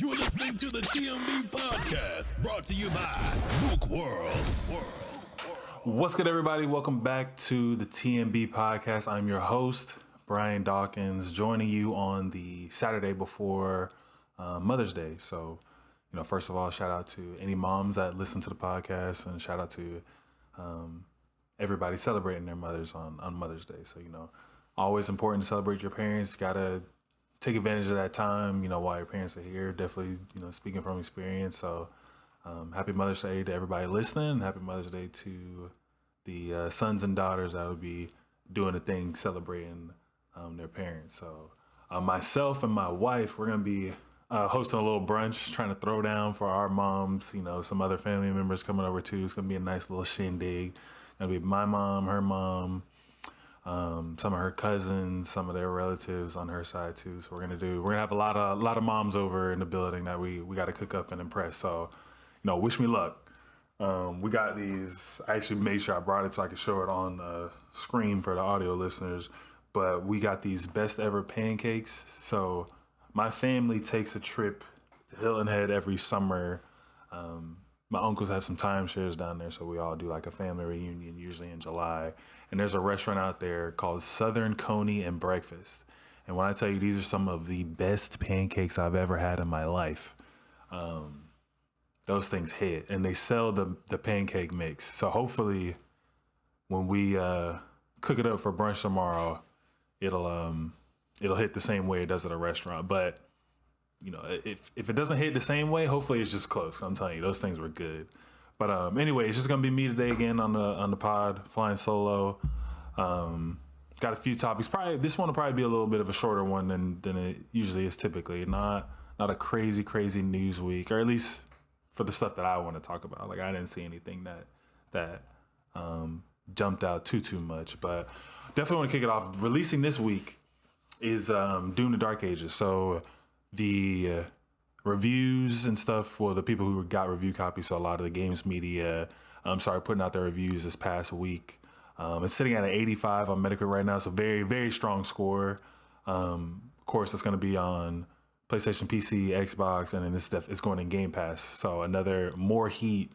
You're listening to the TMB podcast, brought to you by Book World. What's good, everybody? Welcome back to the TMB podcast. I'm your host, Brian Dawkins, joining you on the Saturday before Mother's Day. So, first of all, shout out to any moms that listen to the podcast, and shout out to everybody celebrating their mothers on Mother's Day. So, always important to celebrate your parents. Gotta take advantage of that time, while your parents are here. Definitely, speaking from experience. So, happy Mother's Day to everybody listening. Happy Mother's Day to the sons and daughters that will be doing the thing, celebrating their parents. So, myself and my wife, we're going to be hosting a little brunch, trying to throw down for our moms, some other family members coming over too. It's going to be a nice little shindig. Going to be my mom, her mom, some of her cousins, some of their relatives on her side too. So we're gonna have a lot of moms over in the building that we got to cook up and impress. So, wish me luck. We got these. I actually made sure I brought it so I could show it on the screen for the audio listeners. But we got these best ever pancakes. So my family takes a trip to Hilton Head every summer. My uncles have some timeshares down there, so we all do like a family reunion, usually in July. And there's a restaurant out there called Southern Coney and Breakfast. And when I tell you, these are some of the best pancakes I've ever had in my life. Those things hit, and they sell the pancake mix. So hopefully, when we cook it up for brunch tomorrow, it'll hit the same way it does at a restaurant. But if it doesn't hit the same way, hopefully it's just close. I'm telling you, those things were good. But anyway, it's just gonna be me today again on the pod, flying solo. Got a few topics. Probably this one will probably be a little bit of a shorter one than it usually is typically. Not a crazy news week, or at least for the stuff that I want to talk about. Like, I didn't see anything that jumped out too much. But definitely want to kick it off. Releasing this week is Doom: The Dark Ages. So the reviews and stuff for the people who got review copies, so a lot of the games media putting out their reviews this past week. It's sitting at an 85 on Metacritic right now. It's a very, very strong score. Of course, it's going to be on PlayStation, PC, Xbox, and then it's going in Game Pass. So another more heat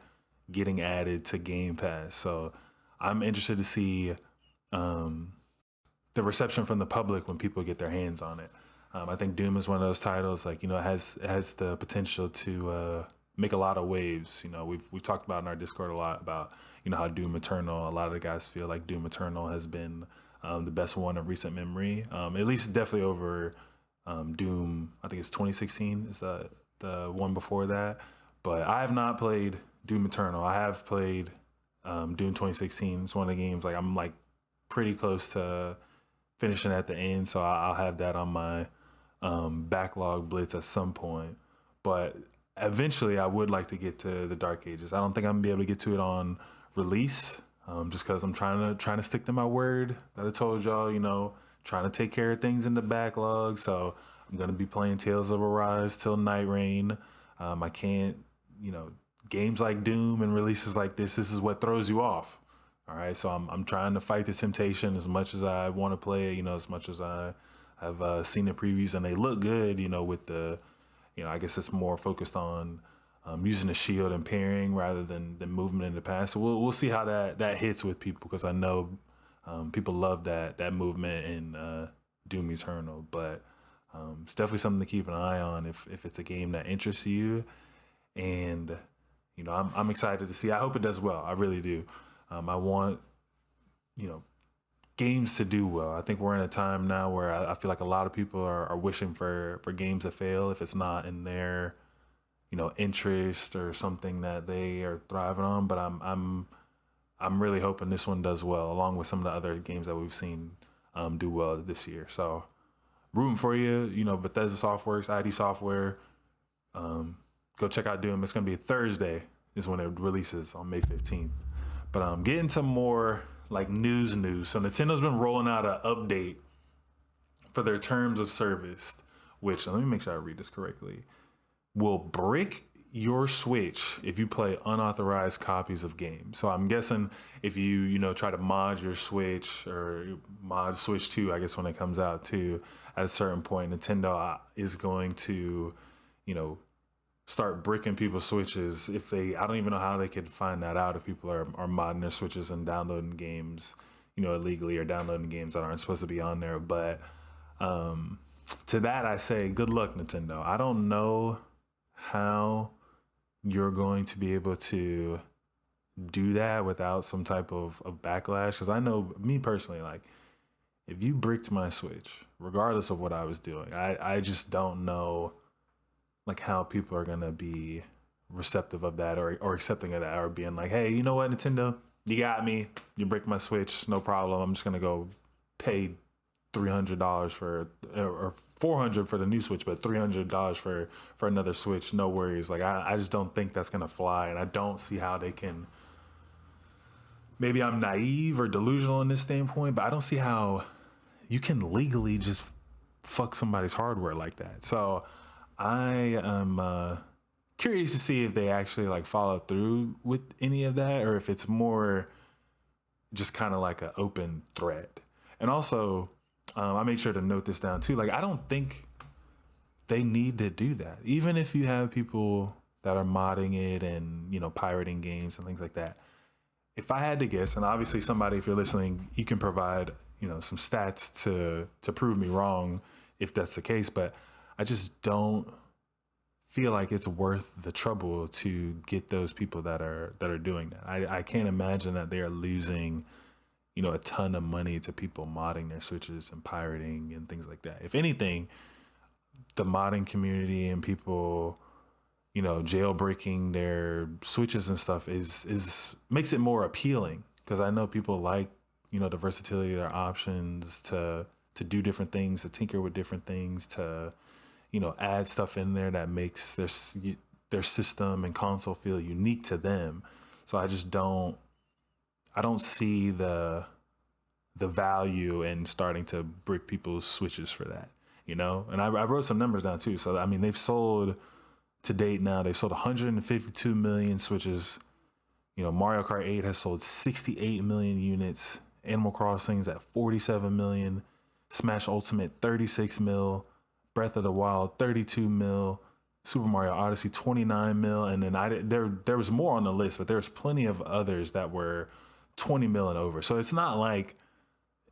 getting added to Game Pass. So I'm interested to see the reception from the public when people get their hands on it. I think Doom is one of those titles, like, it has the potential to make a lot of waves. We've talked about in our Discord a lot about, how Doom Eternal, a lot of the guys feel like Doom Eternal has been the best one of recent memory. At least definitely over Doom, I think it's 2016 is the one before that. But I have not played Doom Eternal. I have played Doom 2016. It's one of the games, like, I'm like pretty close to finishing at the end. So I'll have that on my backlog blitz at some point. But eventually I would like to get to the Dark Ages. I don't think I'm gonna be able to get to it on release, just because I'm trying to stick to my word that I told y'all, trying to take care of things in the backlog. So I'm gonna be playing Tales of Arise till Night Rain. I can't, games like Doom and releases like this is what throws you off. All right, so I'm trying to fight the temptation as much as I want to play it, as much as I have seen the previews, and they look good, with the, I guess it's more focused on using the shield and parrying rather than movement in the past. So we'll see how that hits with people, because I know people love that movement in Doom Eternal. But it's definitely something to keep an eye on if it's a game that interests you. And, I'm excited to see. I hope it does well. I really do. I want, games to do well. I think we're in a time now where I feel like a lot of people are wishing for games to fail if it's not in their, interest or something that they are thriving on. But I'm really hoping this one does well, along with some of the other games that we've seen do well this year. So rooting for you, Bethesda Softworks, ID Software. Go check out Doom. It's going to be Thursday is when it releases on May 15th. But getting to more like news. So Nintendo's been rolling out an update for their terms of service, which, let me make sure I read this correctly, will brick your Switch if you play unauthorized copies of games. So I'm guessing if you try to mod your Switch or mod Switch 2, I guess when it comes out too, at a certain point, Nintendo is going to, start bricking people's switches if I don't even know how they could find that out if people are modding their switches and downloading games, illegally, or downloading games that aren't supposed to be on there. But to that, I say, good luck, Nintendo. I don't know how you're going to be able to do that without some type of backlash. Because I know, me personally, like, if you bricked my Switch, regardless of what I was doing, I just don't know, like, how people are going to be receptive of that or accepting of that, or being like, hey, you know what, Nintendo, you got me. You bricked my Switch, no problem. I'm just going to go pay $300 for, or $400 for the new Switch, but $300 for another Switch. No worries. Like, I just don't think that's going to fly. And I don't see how they can, maybe I'm naive or delusional in this standpoint, but I don't see how you can legally just fuck somebody's hardware like that. So I am curious to see if they actually like follow through with any of that, or if it's more just kind of like an open threat. And also, I made sure to note this down too. Like, I don't think they need to do that. Even if you have people that are modding it and, pirating games and things like that. If I had to guess, and obviously somebody, if you're listening, you can provide, some stats to prove me wrong if that's the case. But I just don't feel like it's worth the trouble to get those people that are doing that. I can't imagine that they are losing, a ton of money to people modding their Switches and pirating and things like that. If anything, the modding community and people, jailbreaking their Switches and stuff is makes it more appealing, because I know people like, the versatility of their options to do different things, to tinker with different things, to, add stuff in there that makes their system and console feel unique to them. So I don't see the value in starting to brick people's Switches for that, And I wrote some numbers down too. So, I mean, they've sold to date now, they've sold 152 million Switches. Mario Kart 8 has sold 68 million units. Animal Crossing's at 47 million. Smash Ultimate, 36 mil. Breath of the Wild, 32 mil. Super Mario Odyssey, 29 mil. And then there was more on the list, but there's plenty of others that were 20 mil and over. So it's not like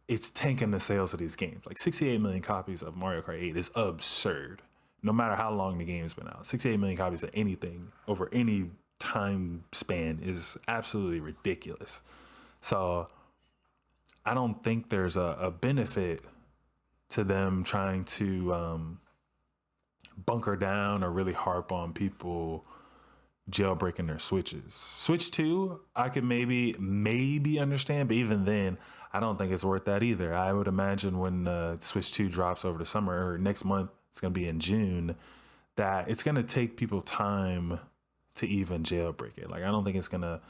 it's tanking the sales of these games. Like 68 million copies of Mario Kart 8 is absurd. No matter how long the game's been out, 68 million copies of anything over any time span is absolutely ridiculous. So I don't think there's a benefit to them trying to bunker down or really harp on people jailbreaking their Switches. Switch 2, I could maybe understand, but even then, I don't think it's worth that either. I would imagine when Switch 2 drops over the summer, or next month, it's going to be in June, that it's going to take people time to even jailbreak it. Like, I don't think it's going to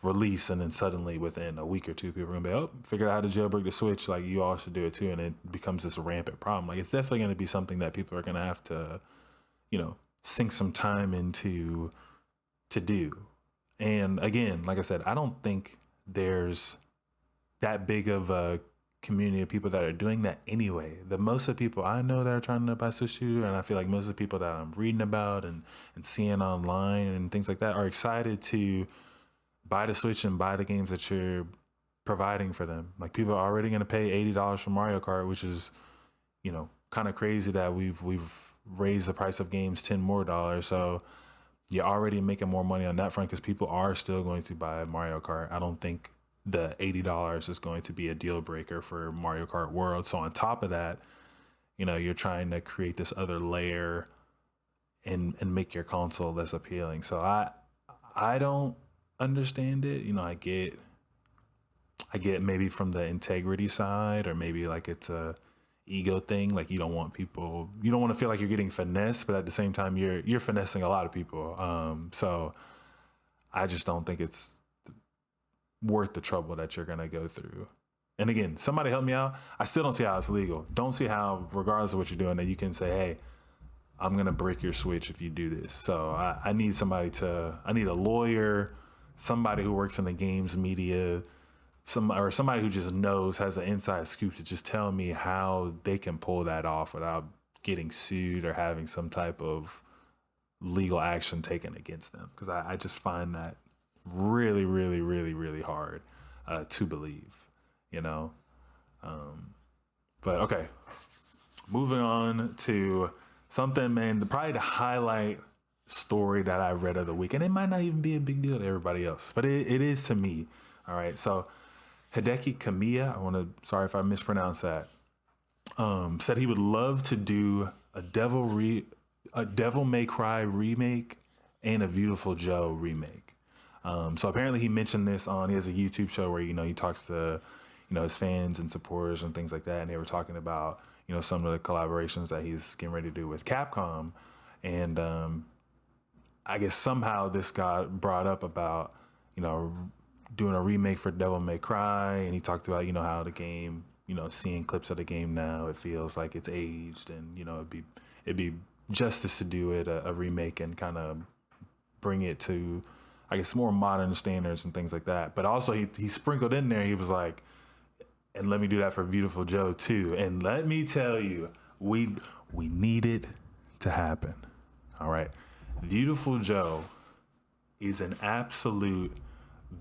release and then suddenly within a week or two, people are going to be, oh, figured out how to jailbreak the Switch. Like, you all should do it too. And it becomes this rampant problem. Like, it's definitely going to be something that people are going to have to, sink some time into to do. And again, like I said, I don't think there's that big of a community of people that are doing that anyway. The most of the people I know that are trying to buy Switch 2, and I feel like most of the people that I'm reading about and seeing online and things like that are excited to buy the Switch and buy the games that you're providing for them. Like, people are already going to pay $80 for Mario Kart, which is, kind of crazy that we've raised the price of games $10 more. So you're already making more money on that front, because people are still going to buy Mario Kart. I don't think the $80 is going to be a deal breaker for Mario Kart World. So on top of that, you're trying to create this other layer and make your console less appealing. So I don't understand it. I get maybe from the integrity side, or maybe like it's a ego thing. Like, you don't want to feel like you're getting finessed, but at the same time you're finessing a lot of people. So I just don't think it's worth the trouble that you're going to go through. And again, somebody help me out. I still don't see how it's legal. Don't see how, regardless of what you're doing, that you can say, hey, I'm going to break your Switch if you do this. So I need I need a lawyer, somebody who works in the games media, somebody who just has an inside scoop to just tell me how they can pull that off without getting sued or having some type of legal action taken against them, because I just find that really, really, really, really hard to believe, you know. But okay, moving on to something, man, probably the highlight story that I read of the week, and it might not even be a big deal to everybody else, but it is to me. All right, so Hideki Kamiya, sorry if I mispronounced that, said he would love to do a Devil May Cry remake and a Viewtiful Joe remake. So apparently he mentioned this he has a YouTube show where, he talks to, his fans and supporters and things like that. And they were talking about, some of the collaborations that he's getting ready to do with Capcom. And I guess somehow this got brought up about, doing a remake for Devil May Cry. And he talked about, how the game, seeing clips of the game now, it feels like it's aged, and, it'd be justice to do it, a remake, and kind of bring it to, I guess, more modern standards and things like that. But also he sprinkled in there, he was like, and let me do that for Viewtiful Joe too. And let me tell you, we need it to happen. All right. Viewtiful Joe is an absolute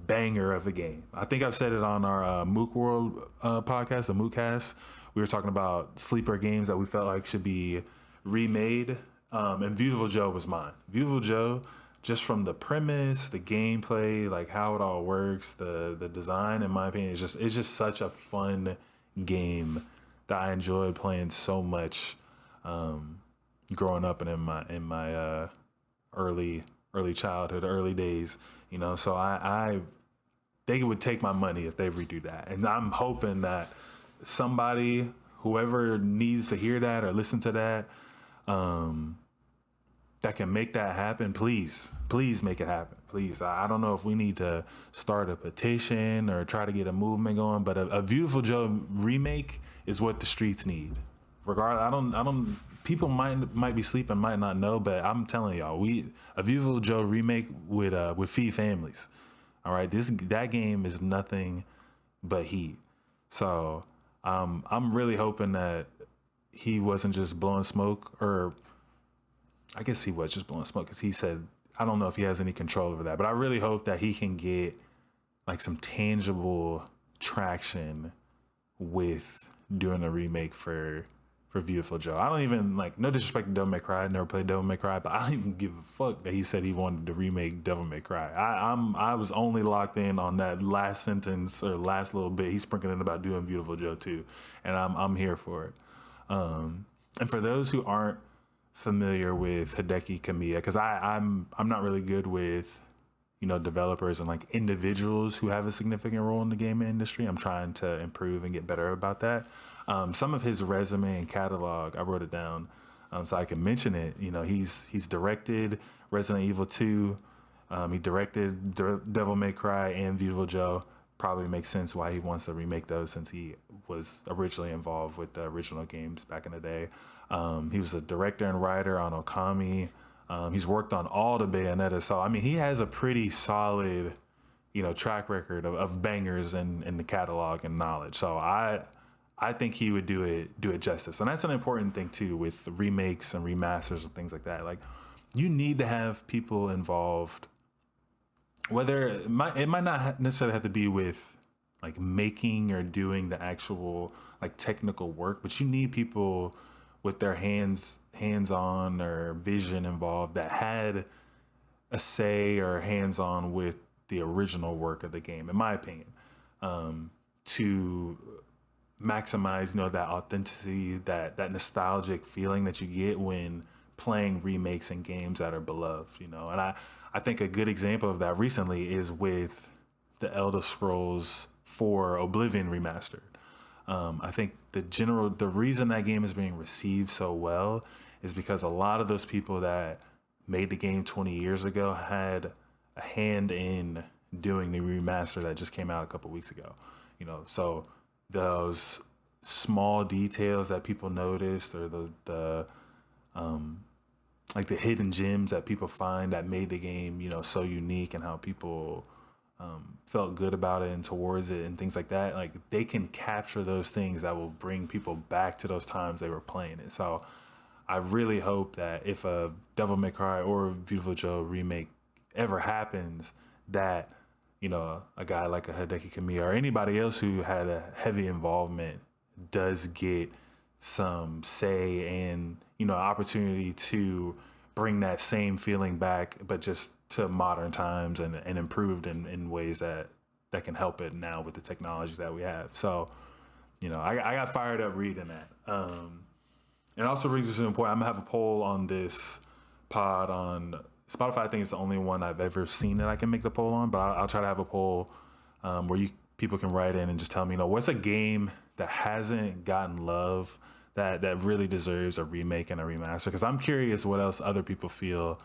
banger of a game. I think I've said it on our Mook World podcast, the Mookcast. We were talking about sleeper games that we felt like should be remade. And Viewtiful Joe was mine. Viewtiful Joe, just from the premise, the gameplay, like how it all works, the design, in my opinion, it's just such a fun game that I enjoyed playing so much growing up and in my early childhood, early days, so they would take my money if they redo that. And I'm hoping that somebody, whoever needs to hear that or listen to that, that can make that happen, please make it happen. Please. I don't know if we need to start a petition or try to get a movement going, but a Viewtiful Joe remake is what the streets need. Regardless, I don't, people might be sleeping, might not know, but I'm telling y'all, a Viewtiful Joe remake would feed families. All right. That game is nothing but heat. So, I'm really hoping that he wasn't just blowing smoke, or I guess he was just blowing smoke, because he said, I don't know if he has any control over that, but I really hope that he can get like some tangible traction with doing a remake for Viewtiful Joe. I don't even, like, no disrespect to Devil May Cry, I never played Devil May Cry, but I don't even give a fuck that he said he wanted to remake Devil May Cry. I was only locked in on that last sentence or last little bit. He's sprinkling in about doing Viewtiful Joe too, and I'm here for it. And for those who aren't familiar with Hideki Kamiya, because I'm not really good with developers and like individuals who have a significant role in the gaming industry. I'm trying to improve and get better about that. Some of his resume and catalog, I wrote it down so I can mention it. He's directed Resident Evil 2. He directed Devil May Cry and Viewtiful Joe. Probably makes sense why he wants to remake those, since he was originally involved with the original games back in the day. He was a director and writer on Okami. He's worked on all the Bayonetta. So, I mean, he has a pretty solid, track record of bangers in the catalog and knowledge. So I think he would do it justice. And that's an important thing too, with remakes and remasters and things like that. Like, you need to have people involved, whether it might not necessarily have to be with like making or doing the actual like technical work, but you need people with their hands-on or vision involved that had a say or hands-on with the original work of the game, in my opinion, to maximize, that authenticity, that nostalgic feeling that you get when playing remakes and games that are beloved, and I think a good example of that recently is with the Elder Scrolls 4 Oblivion remastered. I think the reason that game is being received so well is because a lot of those people that made the game 20 years ago had a hand in doing the remaster that just came out a couple weeks ago. So those small details that people noticed, or the like the hidden gems that people find that made the game, so unique, and how people felt good about it and towards it and things like that. Like, they can capture those things that will bring people back to those times they were playing it. So I really hope that if a Devil May Cry or Viewtiful Joe remake ever happens, that a guy like a Hideki Kamiya or anybody else who had a heavy involvement does get some say and opportunity to bring that same feeling back, but just to modern times and improved in ways that can help it now with the technology that we have. So I got fired up reading that. It also brings us to the point. I'm gonna have a poll on this pod on Spotify. I think it's the only one I've ever seen that I can make the poll on, but I'll try to have a poll where people can write in and just tell me, what's a game that hasn't gotten love that really deserves a remake and a remaster? Because I'm curious what else other people feel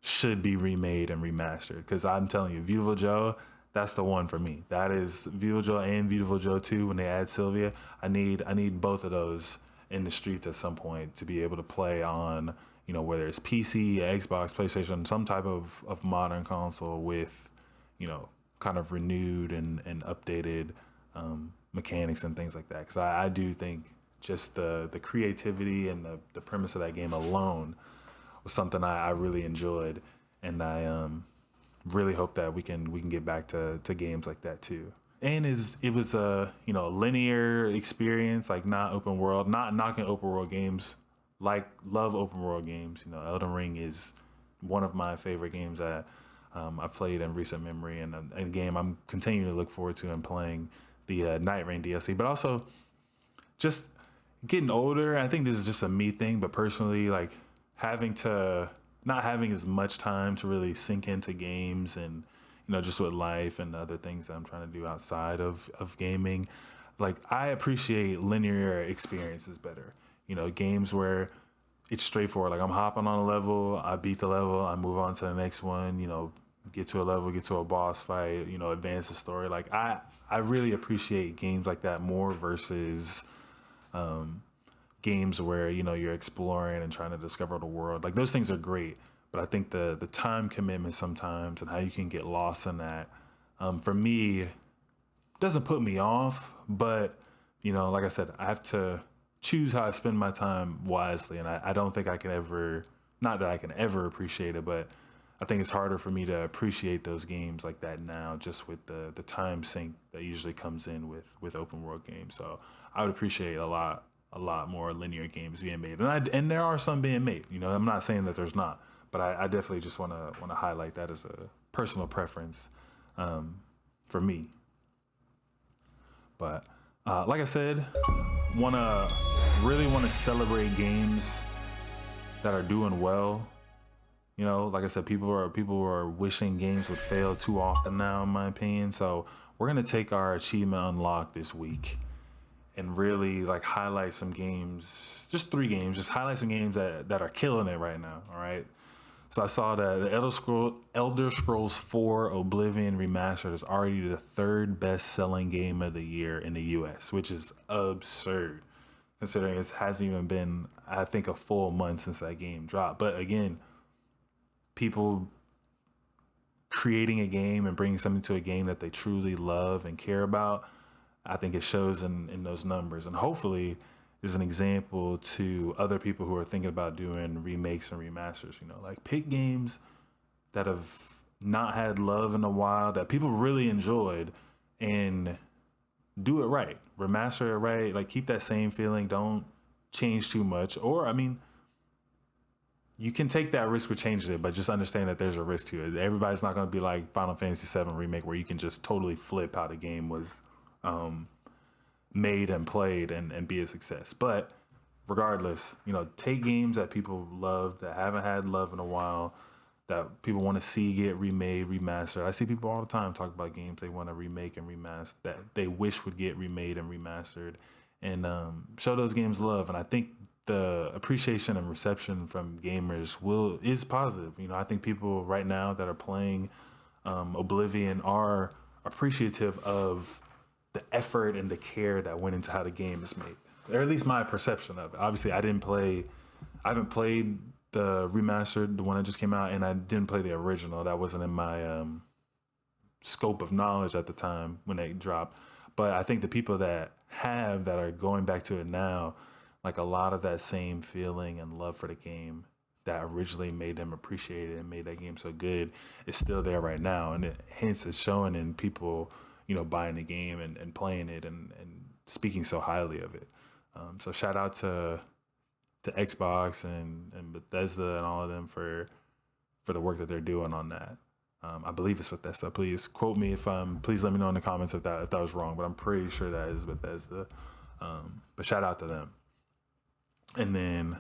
should be remade and remastered. Because I'm telling you, Viewtiful Joe, that's the one for me. That is Viewtiful Joe and Viewtiful Joe 2 when they add Sylvia. I need both of those in the streets at some point to be able to play on, whether it's PC, Xbox, PlayStation, some type of modern console with, kind of renewed and updated mechanics and things like that. Because I do think just the creativity and the premise of that game alone was something I really enjoyed, and I really hope that we can get back to games like that too. And it was a linear experience, like not open world, not knocking open world games, love open world games. Elden Ring is one of my favorite games that I played in recent memory, and a game I'm continuing to look forward to and playing the Night Rain DLC. But also just getting older, I think this is just a me thing, but personally, like not having as much time to really sink into games and just with life and other things that I'm trying to do outside of gaming. Like, I appreciate linear experiences better. Games where it's straightforward. Like, I'm hopping on a level, I beat the level, I move on to the next one, get to a level, get to a boss fight, advance the story. Like, I really appreciate games like that more versus games where, you're exploring and trying to discover the world. Like, those things are great. But I think the time commitment sometimes and how you can get lost in that, for me, doesn't put me off. But, like I said, I have to choose how I spend my time wisely. And I don't think I can ever, not that I can ever appreciate it, but I think it's harder for me to appreciate those games like that now, just with the time sink that usually comes in with open world games. So I would appreciate a lot more linear games being made. And there are some being made. I'm not saying that there's not. But I definitely just want to highlight that as a personal preference for me. But like I said, really want to celebrate games that are doing well. Like I said, people are wishing games would fail too often now, in my opinion. So we're gonna take our achievement unlock this week and really highlight some games, just 3 games, just highlight some games that are killing it right now. All right. So I saw that the Elder Scrolls 4 Oblivion Remastered is already the 3rd best-selling game of the year in the U.S., which is absurd, considering it hasn't even been, I think, a full month since that game dropped. But again, people creating a game and bringing something to a game that they truly love and care about, I think it shows in those numbers. And hopefully is an example to other people who are thinking about doing remakes and remasters. Pick games that have not had love in a while that people really enjoyed and do it right. Remaster it right. Keep that same feeling. Don't change too much. Or, you can take that risk with changing it, but just understand that there's a risk to it. Everybody's not going to be like Final Fantasy VII Remake, where you can just totally flip how the game was made and played and be a success. But regardless, take games that people love, that haven't had love in a while, that people want to see get remade, remastered. I see people all the time talk about games they want to remake and remaster, that they wish would get remade and remastered, and show those games love. And I think the appreciation and reception from gamers is positive. I think people right now that are playing Oblivion are appreciative of the effort and the care that went into how the game is made, or at least my perception of it. Obviously, I haven't played the remastered, the one that just came out, and I didn't play the original. That wasn't in my scope of knowledge at the time when they dropped. But I think the people that are going back to it now like a lot of that same feeling and love for the game that originally made them appreciate it and made that game so good is still there right now. And hence it's showing in people, buying the game and playing it and speaking so highly of it. So shout out to Xbox and Bethesda and all of them for the work that they're doing on that. I believe it's Bethesda. Please quote me please let me know in the comments if that was wrong, but I'm pretty sure that is Bethesda. But shout out to them. And then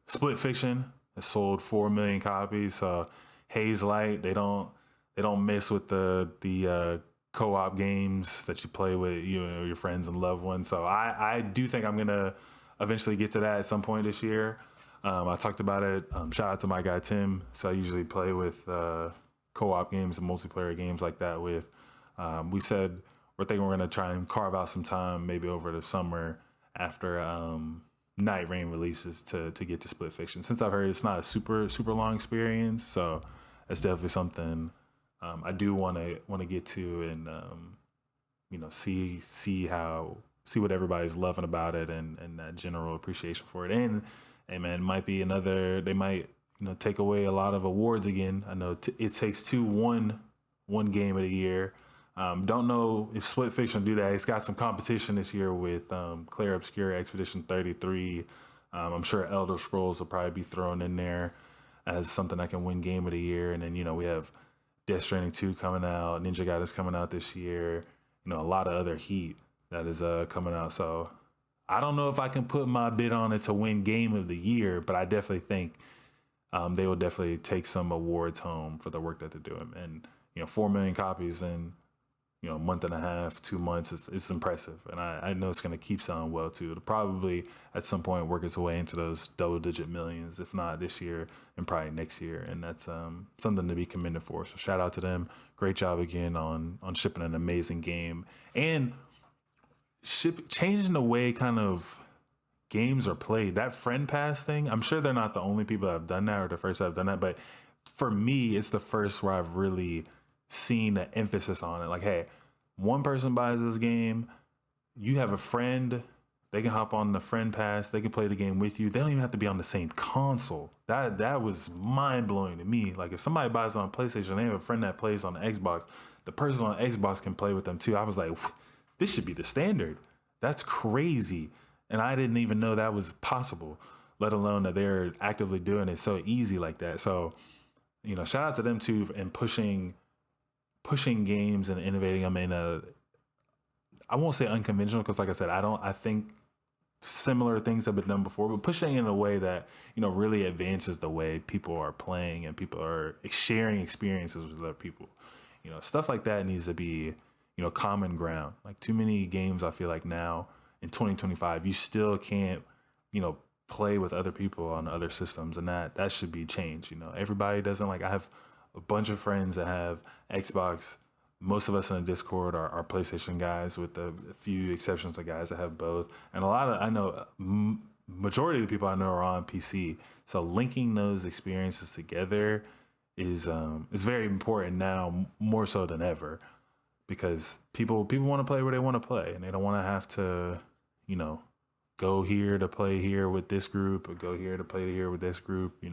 Split Fiction has sold 4 million copies. So Haze Light, they don't mess with the co-op games that you play with your friends and loved ones. So I do think I'm gonna eventually get to that at some point this year. I talked about it. Shout out to my guy Tim. So I usually play with co-op games and multiplayer games like that with. We said we're thinking we're gonna try and carve out some time maybe over the summer after Night Rain releases to get to Split Fiction. Since I've heard it's not a super long experience, so that's definitely something I do want to get to and see what everybody's loving about it and that general appreciation for it. And hey man, it might be they might take away a lot of awards again. I know It Takes Two won one game of the year. Don't know if Split Fiction do that. It's got some competition this year with Clair Obscur Expedition 33. I'm sure Elder Scrolls will probably be thrown in there as something that can win Game of the Year. And then, we have Death Stranding 2 coming out. Ninja Gaiden's coming out this year. A lot of other heat that is coming out. So I don't know if I can put my bid on it to win Game of the Year, but I definitely think they will definitely take some awards home for the work that they're doing. And, 4 million copies in a month and a half, 2 months, it's impressive. And I know it's going to keep selling well too. It'll probably at some point work its way into those double-digit millions, if not this year and probably next year. And that's something to be commended for. So shout out to them. Great job again on shipping an amazing game and changing the way kind of games are played. That friend pass thing, I'm sure they're not the only people that have done that or the first that have done that, but for me, it's the first where I've really seen the emphasis on it. Like, hey, one person buys this game, you have a friend, they can hop on the friend pass, they can play the game with you. They don't even have to be on the same console. That was mind blowing to me. Like, if somebody buys it on PlayStation, they have a friend that plays on the Xbox, the person on Xbox can play with them too. I was like, this should be the standard. That's crazy. And I didn't even know that was possible, let alone that they're actively doing it so easy like that. So, shout out to them too and pushing games and innovating them in I won't say unconventional, because like I said, I think similar things have been done before, but pushing in a way that, really advances the way people are playing and people are sharing experiences with other people. Stuff like that needs to be, common ground. Like, too many games, I feel like now in 2025, you still can't, play with other people on other systems, and that should be changed. Everybody doesn't I have a bunch of friends that have Xbox. Most of us in the Discord are PlayStation guys, with a few exceptions of guys that have both. And majority of the people I know are on PC. So linking those experiences together is very important now, more so than ever, because people want to play where they want to play, and they don't want to have to, go here to play here with this group or go here to play here with this group.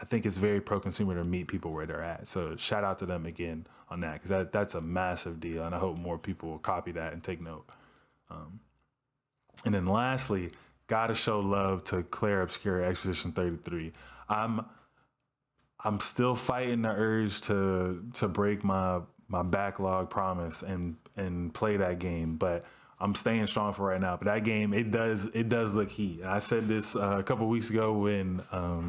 I think it's very pro-consumer to meet people where they're at. So shout out to them again on that, because that's a massive deal, and I hope more people will copy that and take note. And then lastly, gotta show love to Clair Obscur Expedition 33. I'm still fighting the urge to break my backlog promise and play that game, but I'm staying strong for right now. But that game, it does look heat. And I said this a couple of weeks ago when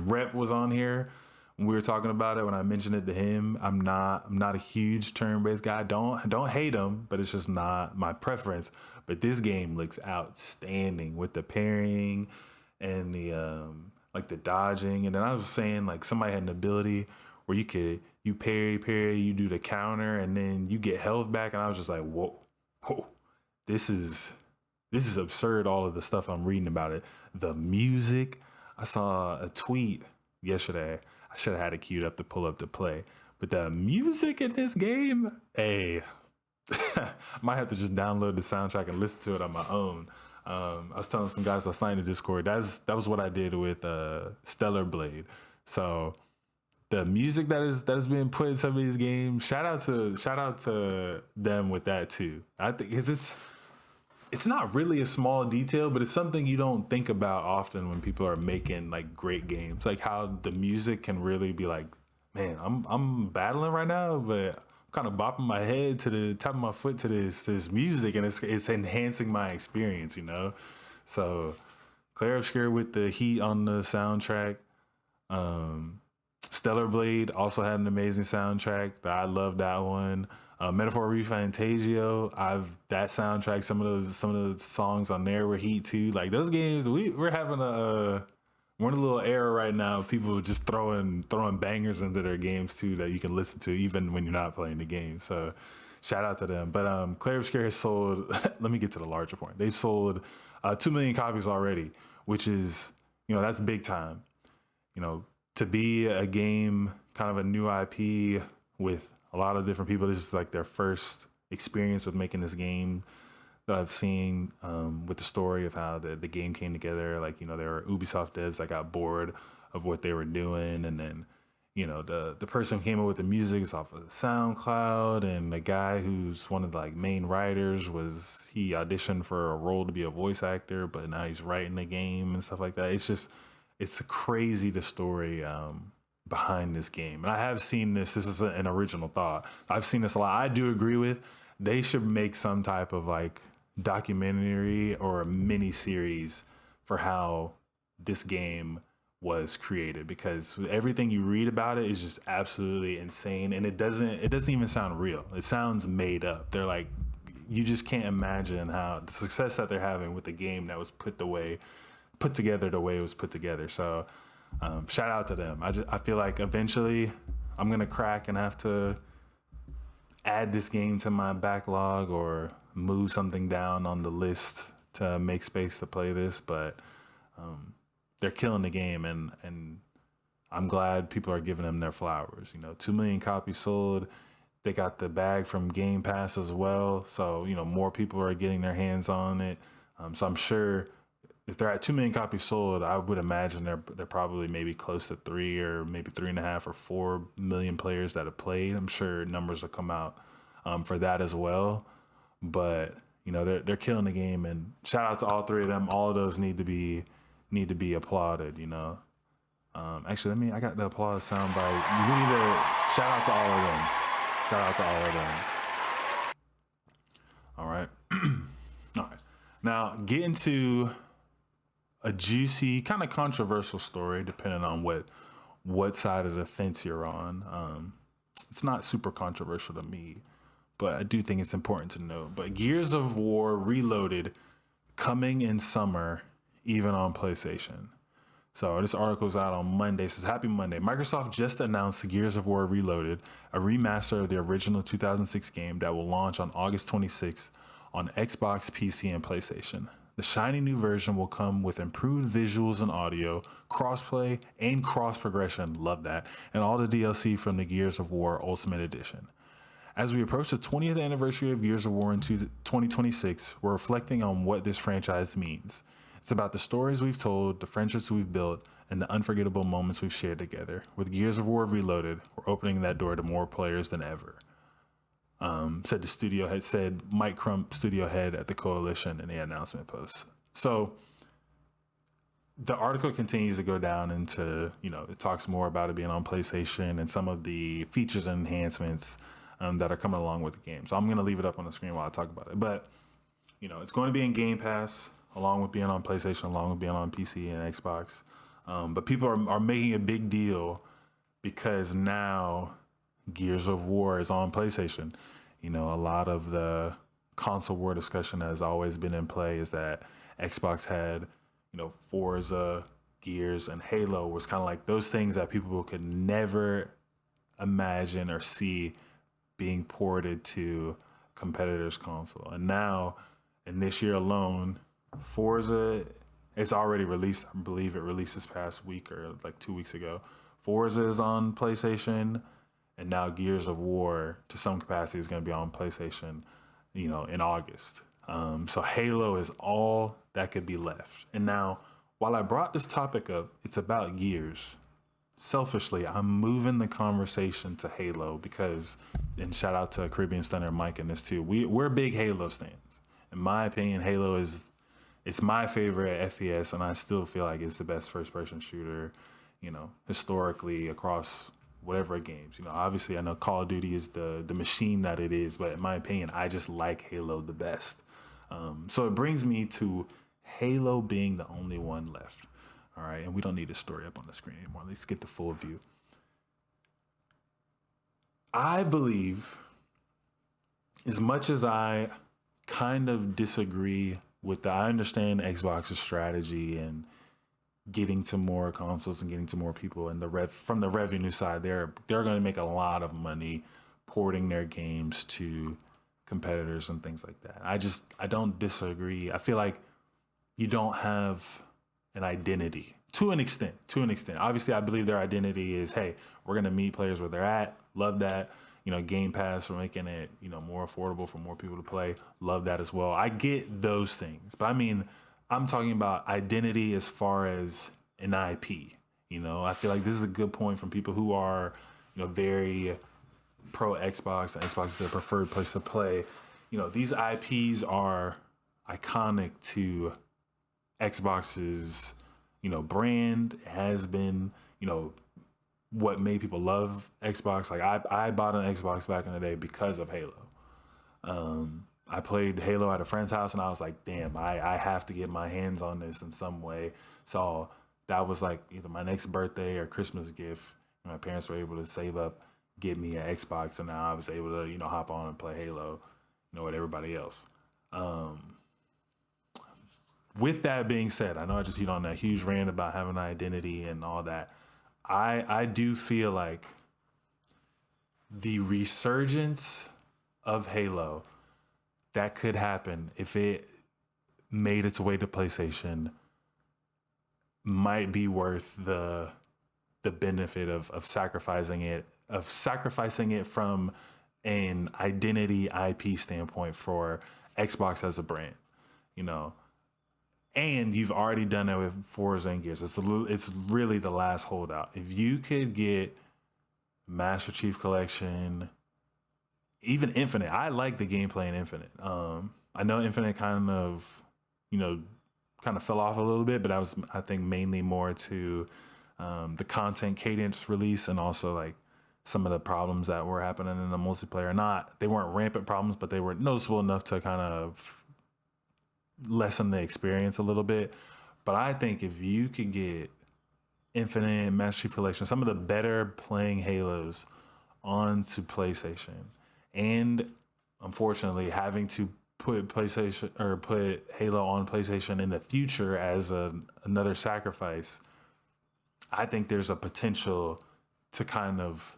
Rep was on here, when we were talking about it, when I mentioned it to him. I'm not a huge turn-based guy. Don't hate him, but it's just not my preference. But this game looks outstanding with the pairing and the the dodging. And then I was saying, somebody had an ability where you parry, you do the counter, and then you get health back. And I was just like, whoa. This is absurd, all of the stuff I'm reading about it. The music, I saw a tweet yesterday. I should have had it queued up to pull up to play. But the music in this game, hey, I might have to just download the soundtrack and listen to it on my own. I was telling some guys last night in the Discord. That was what I did with Stellar Blade. So the music that is being put in some of these games, shout out to them with that too. I think it's not really a small detail, but it's something you don't think about often when people are making like great games. Like how the music can really be like, man, I'm battling right now, but I'm kind of bopping my head to the top of my foot to this music, and it's enhancing my experience, you know. So Clair Obscur with the heat on the soundtrack. Stellar Blade also had an amazing soundtrack. I love that one. Metaphor Refantagio, that soundtrack. Some of the songs on there were heat too. Like those games, we're having we're in a little era right now. People just throwing bangers into their games too that you can listen to even when you're not playing the game. So shout out to them. But Clair Obscur has sold. Let me get to the larger point. They've sold 2 million copies already, which is that's big time. To be a game, kind of a new IP with a lot of different people. This is like their first experience with making this game that I've seen, with the story of how the game came together. Like, there were Ubisoft devs that got bored of what they were doing. And then, the person who came up with the music is off of SoundCloud. And the guy who's one of the like main writers he auditioned for a role to be a voice actor, but now he's writing the game and stuff like that. It's crazy, the story behind this game. And I have seen this. This is an original thought. I've seen this a lot. I do agree with they should make some type of like documentary or a mini series for how this game was created, because everything you read about it is just absolutely insane, and it doesn't even sound real. It sounds made up. They're like, you just can't imagine how the success that they're having with the game that was put together the way it was put together. So shout out to them. I feel like eventually I'm gonna crack and have to add this game to my backlog or move something down on the list to make space to play this. But they're killing the game, and I'm glad people are giving them their flowers. 2 million copies sold. They got the bag from Game Pass as well, so more people are getting their hands on it. So I'm sure if they're at 2 million copies sold, I would imagine they're probably maybe close to 3 or maybe 3.5 or 4 million players that have played. I'm sure numbers will come out for that as well. But they're killing the game, and shout out to all three of them. All of those need to be applauded. Actually, I got the applause sound bite. We need to shout out to all of them. Shout out to all of them. All right. All right. Now get into a juicy, kind of controversial story, depending on what side of the fence you're on. It's not super controversial to me, but I do think it's important to know. But Gears of War Reloaded coming in summer, even on PlayStation. So this article's out on Monday. It says, happy Monday. Microsoft just announced Gears of War Reloaded, a remaster of the original 2006 game that will launch on August 26th on Xbox, PC, and PlayStation. The shiny new version will come with improved visuals and audio, crossplay, and cross-progression, love that, and all the DLC from the Gears of War Ultimate Edition. As we approach the 20th anniversary of Gears of War in 2026, we're reflecting on what this franchise means. It's about the stories we've told, the friendships we've built, and the unforgettable moments we've shared together. With Gears of War Reloaded, we're opening that door to more players than ever. Said Mike Crump, studio head at the Coalition, in the announcement post. So the article continues to go down into, it talks more about it being on PlayStation and some of the features and enhancements that are coming along with the game. So I'm going to leave it up on the screen while I talk about it. But, it's going to be in Game Pass, along with being on PlayStation, along with being on PC and Xbox. But people are making a big deal because now Gears of War is on PlayStation. A lot of the console war discussion has always been in play is that Xbox had, Forza, Gears, and Halo was kind of like those things that people could never imagine or see being ported to competitors' console. And now, in this year alone, Forza, it's already released. I believe it released this past week or like 2 weeks ago. Forza is on PlayStation, and now Gears of War, to some capacity, is going to be on PlayStation, in August. So Halo is all that could be left. And now, while I brought this topic up, it's about Gears. Selfishly, I'm moving the conversation to Halo because, and shout out to Caribbean Stunner Mike in this too. We're big Halo stands. In my opinion, Halo it's my favorite FPS, and I still feel like it's the best first-person shooter, historically across whatever games. Obviously I know Call of Duty is the machine that it is, but in my opinion, I just like Halo the best. So it brings me to Halo being the only one left. All right, and we don't need this story up on the screen anymore. Let's get the full view. I believe, as much as I kind of disagree with I understand Xbox's strategy and getting to more consoles and getting to more people, and from the revenue side, they're going to make a lot of money porting their games to competitors and things like that. I don't disagree. I feel like you don't have an identity to an extent. Obviously, I believe their identity is, hey, we're going to meet players where they're at. Love that. Game Pass for making it, more affordable for more people to play. Love that as well. I get those things. But I mean, I'm talking about identity as far as an IP. I feel like this is a good point from people who are, very pro Xbox, and Xbox is their preferred place to play. These IPs are iconic to Xbox's, brand. It has been, what made people love Xbox. Like I bought an Xbox back in the day because of Halo. I played Halo at a friend's house, and I was like, damn, I have to get my hands on this in some way. So that was like either my next birthday or Christmas gift. And my parents were able to save up, get me an Xbox, and now I was able to, hop on and play Halo, with everybody else. With that being said, I know I just hit on that huge rant about having an identity and all that. I do feel like the resurgence of Halo that could happen if it made its way to PlayStation might be worth the benefit of sacrificing it from an identity IP standpoint for Xbox as a brand, And you've already done it with Forza and Gears. It's really the last holdout. If you could get Master Chief Collection, even Infinite. I like the gameplay in Infinite. I know Infinite kind of fell off a little bit, but that was, I think, mainly more to the content cadence release, and also like some of the problems that were happening in the multiplayer. They weren't rampant problems, but they were noticeable enough to kind of lessen the experience a little bit. But I think if you could get Infinite, Master Chief Collection, some of the better playing Halos onto PlayStation, and unfortunately having to put Halo on PlayStation in the future as another sacrifice, I think there's a potential to kind of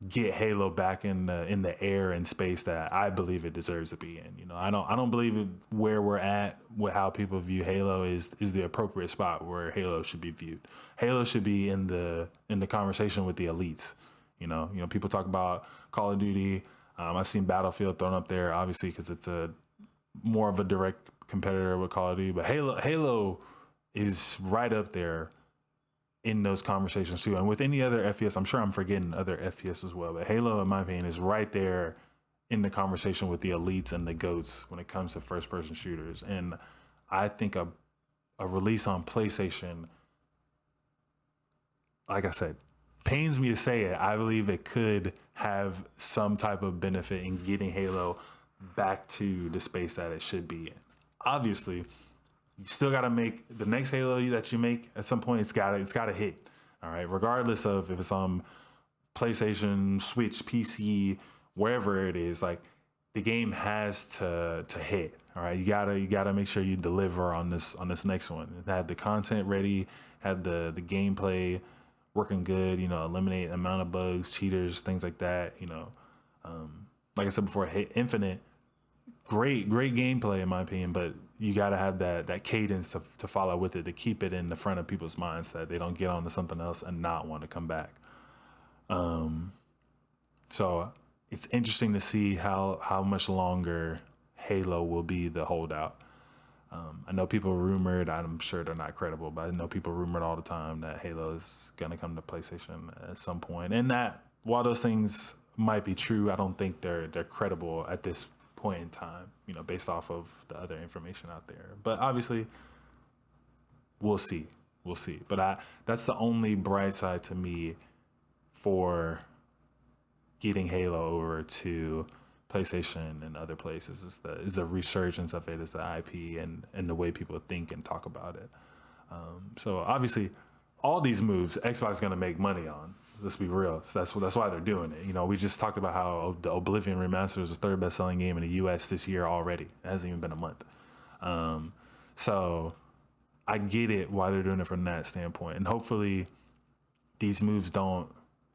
get Halo back in the air and space that I believe it deserves to be in. I don't believe where we're at with how people view Halo is the appropriate spot where Halo should be viewed. Halo should be in the conversation with the elites. People talk about Call of Duty. I've seen Battlefield thrown up there, obviously, because it's a more of a direct competitor with Call of Duty. But Halo is right up there in those conversations too. And with any other FPS, I'm sure I'm forgetting other FPS as well, but Halo, in my opinion, is right there in the conversation with the elites and the GOATs when it comes to first person shooters. And I think a release on PlayStation, like I said, pains me to say it, I believe it could have some type of benefit in getting Halo back to the space that it should be in. Obviously, you still got to make the next Halo that you make at some point. It's got to hit. All right. Regardless of if it's on PlayStation, Switch, PC, wherever it is, like the game has to hit. All right. You gotta make sure you deliver on this next one. Have the content ready, have the gameplay working good, eliminate amount of bugs, cheaters, things like that. Like I said before, Infinite, great gameplay in my opinion, but you got to have that cadence to follow with it, to keep it in the front of people's minds, that they don't get onto something else and not want to come back. So it's interesting to see how much longer Halo will be the holdout. I know people rumored, I'm sure they're not credible, but I know people rumored all the time that Halo is going to come to PlayStation at some point. And that, while those things might be true, I don't think they're credible at this point in time, based off of the other information out there. But obviously, we'll see. But that's the only bright side to me for getting Halo over to PlayStation and other places is the resurgence of it as the IP and the way people think and talk about it. So obviously, all these moves, Xbox is going to make money on. Let's be real. So that's why they're doing it. We just talked about how the Oblivion Remastered is the third best-selling game in the U.S. this year already. It hasn't even been a month. So I get it why they're doing it from that standpoint, and hopefully these moves don't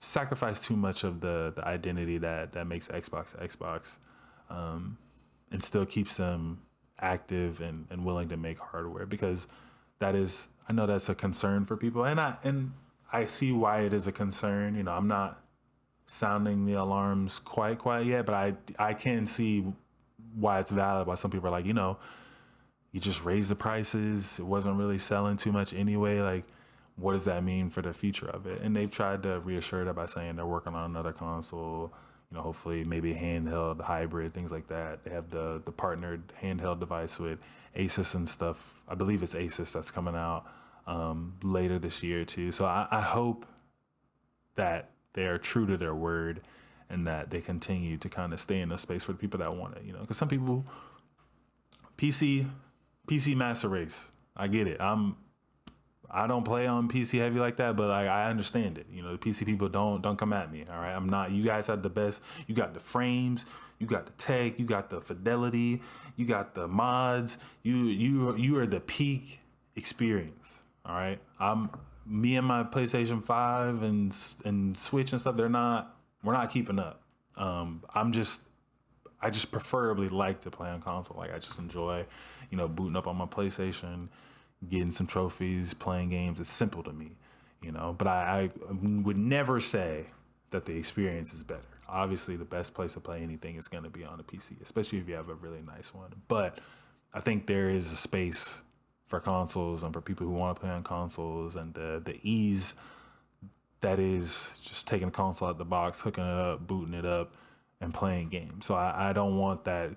sacrifice too much of the identity that makes Xbox, and still keeps them active and willing to make hardware, because I know that's a concern for people, and I see why it is a concern. I'm not sounding the alarms quite yet, but I can see why it's valid, why some people are like, you just raised the prices, it wasn't really selling too much anyway, like what does that mean for the future of it? And they've tried to reassure that by saying they're working on another console, hopefully maybe handheld, hybrid, things like that. They have the partnered handheld device with Asus and stuff. I believe it's Asus that's coming out later this year too. So I hope that they're true to their word and that they continue to kind of stay in the space for the people that want it, because some people, PC master race, I get it. I don't play on PC heavy like that, but I understand it. The PC people don't come at me. All right, I'm not. You guys have the best. You got the frames, you got the tech, you got the fidelity, you got the mods. You are the peak experience. All right, me and my PlayStation 5 and Switch and stuff. We're not keeping up. I just preferably like to play on console. Like I just enjoy, booting up on my PlayStation, getting some trophies, playing games. It's simple to me, but I would never say that the experience is better. Obviously, the best place to play anything is going to be on a PC, especially if you have a really nice one. But I think there is a space for consoles and for people who want to play on consoles, and the ease that is just taking a console out the box, hooking it up, booting it up, and playing games. So I don't want that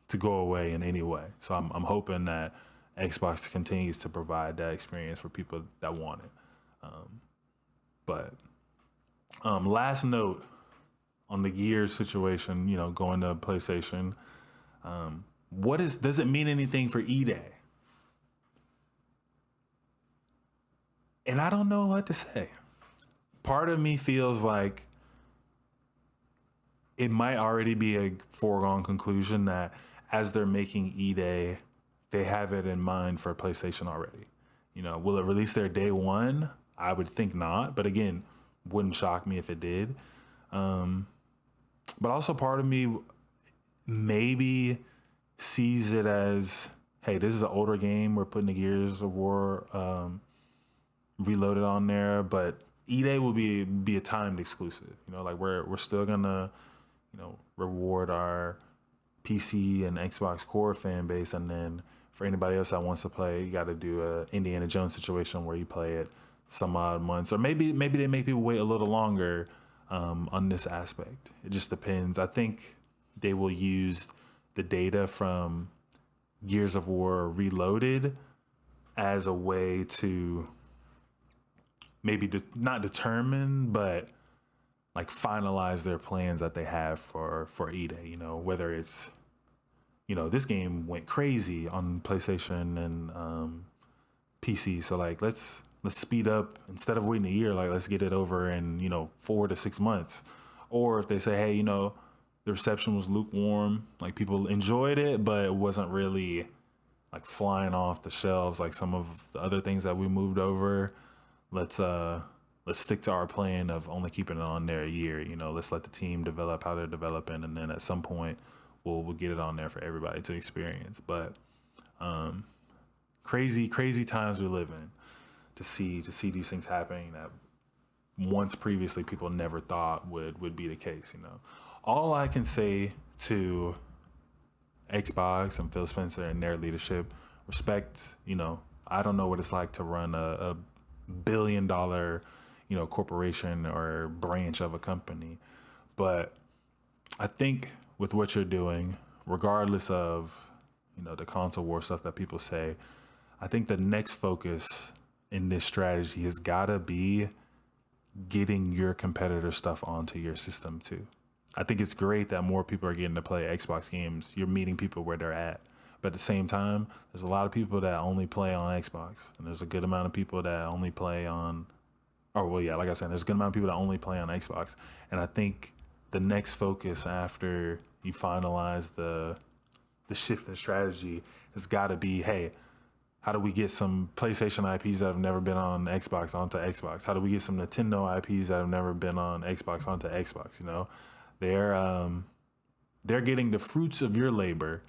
to go away in any way. So I'm hoping that Xbox continues to provide that experience for people that want it. But last note on the Gears situation, going to PlayStation. Does it mean anything for E-Day? And I don't know what to say. Part of me feels like it might already be a foregone conclusion that as they're making E-Day, they have it in mind for PlayStation already. Will it release there day one? I would think not, but again, wouldn't shock me if it did. But also part of me maybe sees it as, hey, this is an older game. We're putting the Gears of War Reloaded on there, but E-Day will be a timed exclusive. Like we're still gonna, reward our PC and Xbox core fan base, and then for anybody else that wants to play, you got to do a Indiana Jones situation where you play it some odd months, or maybe they make people wait a little longer on this aspect. It just depends. I think they will use the data from Gears of War Reloaded as a way to maybe not determine, but like finalize their plans that they have for E-Day. Whether it's, this game went crazy on PlayStation and PC, so like let's speed up, instead of waiting a year, like let's get it over in 4 to 6 months. Or if they say, hey, the reception was lukewarm, like people enjoyed it, but it wasn't really like flying off the shelves like some of the other things that we moved over. Let's stick to our plan of only keeping it on there a year. Let's let the team develop how they're developing, and then at some point we'll get it on there for everybody to experience. But crazy times we live in to see these things happening that once previously people never thought would be the case. All I can say to Xbox and Phil Spencer and their leadership. Respect, I don't know what it's like to run a $1 billion, corporation or branch of a company. But I think with what you're doing, regardless of, the console war stuff that people say, I think the next focus in this strategy has got to be getting your competitor stuff onto your system too. I think it's great that more people are getting to play Xbox games. You're meeting people where they're at. But at the same time, there's a lot of people that only play on Xbox. And there's a good amount of people that only play on, like I said, there's a good amount of people that only play on Xbox. And I think the next focus after you finalize the shift in strategy has got to be, hey, how do we get some PlayStation IPs that have never been on Xbox onto Xbox? How do we get some Nintendo IPs that have never been on Xbox onto Xbox? They're getting the fruits of your labor,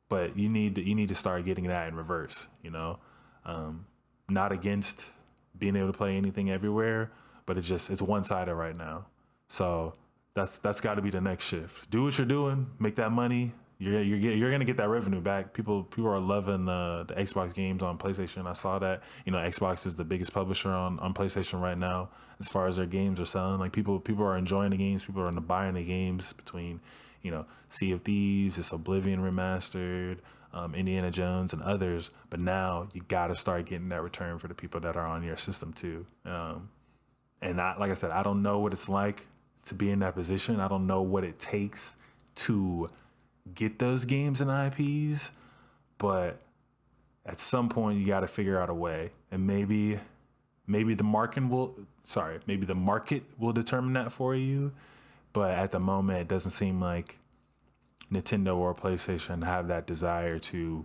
but you need to start getting that in reverse. Not against being able to play anything everywhere, but it's one-sided right now. So that's got to be the next shift. Do what you're doing, make that money. You're gonna get that revenue back. People are loving the Xbox games on PlayStation. I saw that. Xbox is the biggest publisher on PlayStation right now as far as their games are selling. Like people are enjoying the games. People are buying the games between Sea of Thieves, it's Oblivion remastered, Indiana Jones, and others. But now you got to start getting that return for the people that are on your system too. Like I said, I don't know what it's like to be in that position. I don't know what it takes to get those games and IPs, but at some point you got to figure out a way, and maybe the market will determine that for you. But at the moment, it doesn't seem like Nintendo or PlayStation have that desire to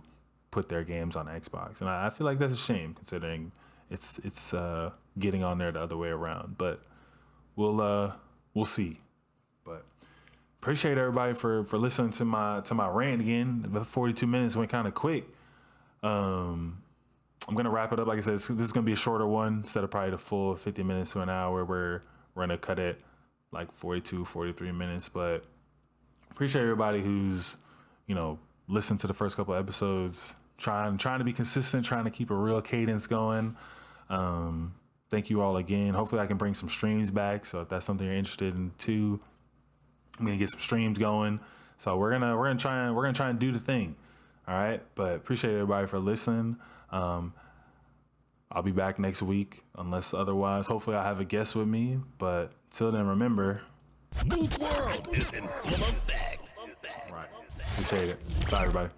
put their games on Xbox, and I feel like that's a shame considering it's getting on there the other way around. But we'll see. But appreciate everybody for listening to my rant again. The 42 minutes went kind of quick. I'm gonna wrap it up. Like I said, this is gonna be a shorter one instead of probably the full 50 minutes to an hour. We're gonna cut it like 42, 43 minutes. But appreciate everybody who's listened to the first couple episodes. Trying to be consistent, trying to keep a real cadence going. Thank you all again. Hopefully I can bring some streams back. So if that's something you're interested in too, I'm gonna get some streams going. So we're gonna try and do the thing. All right. But appreciate everybody for listening. I'll be back next week unless otherwise. Hopefully I have a guest with me. But till then, remember, Mook World is in full effect. Right. Appreciate it. Bye everybody.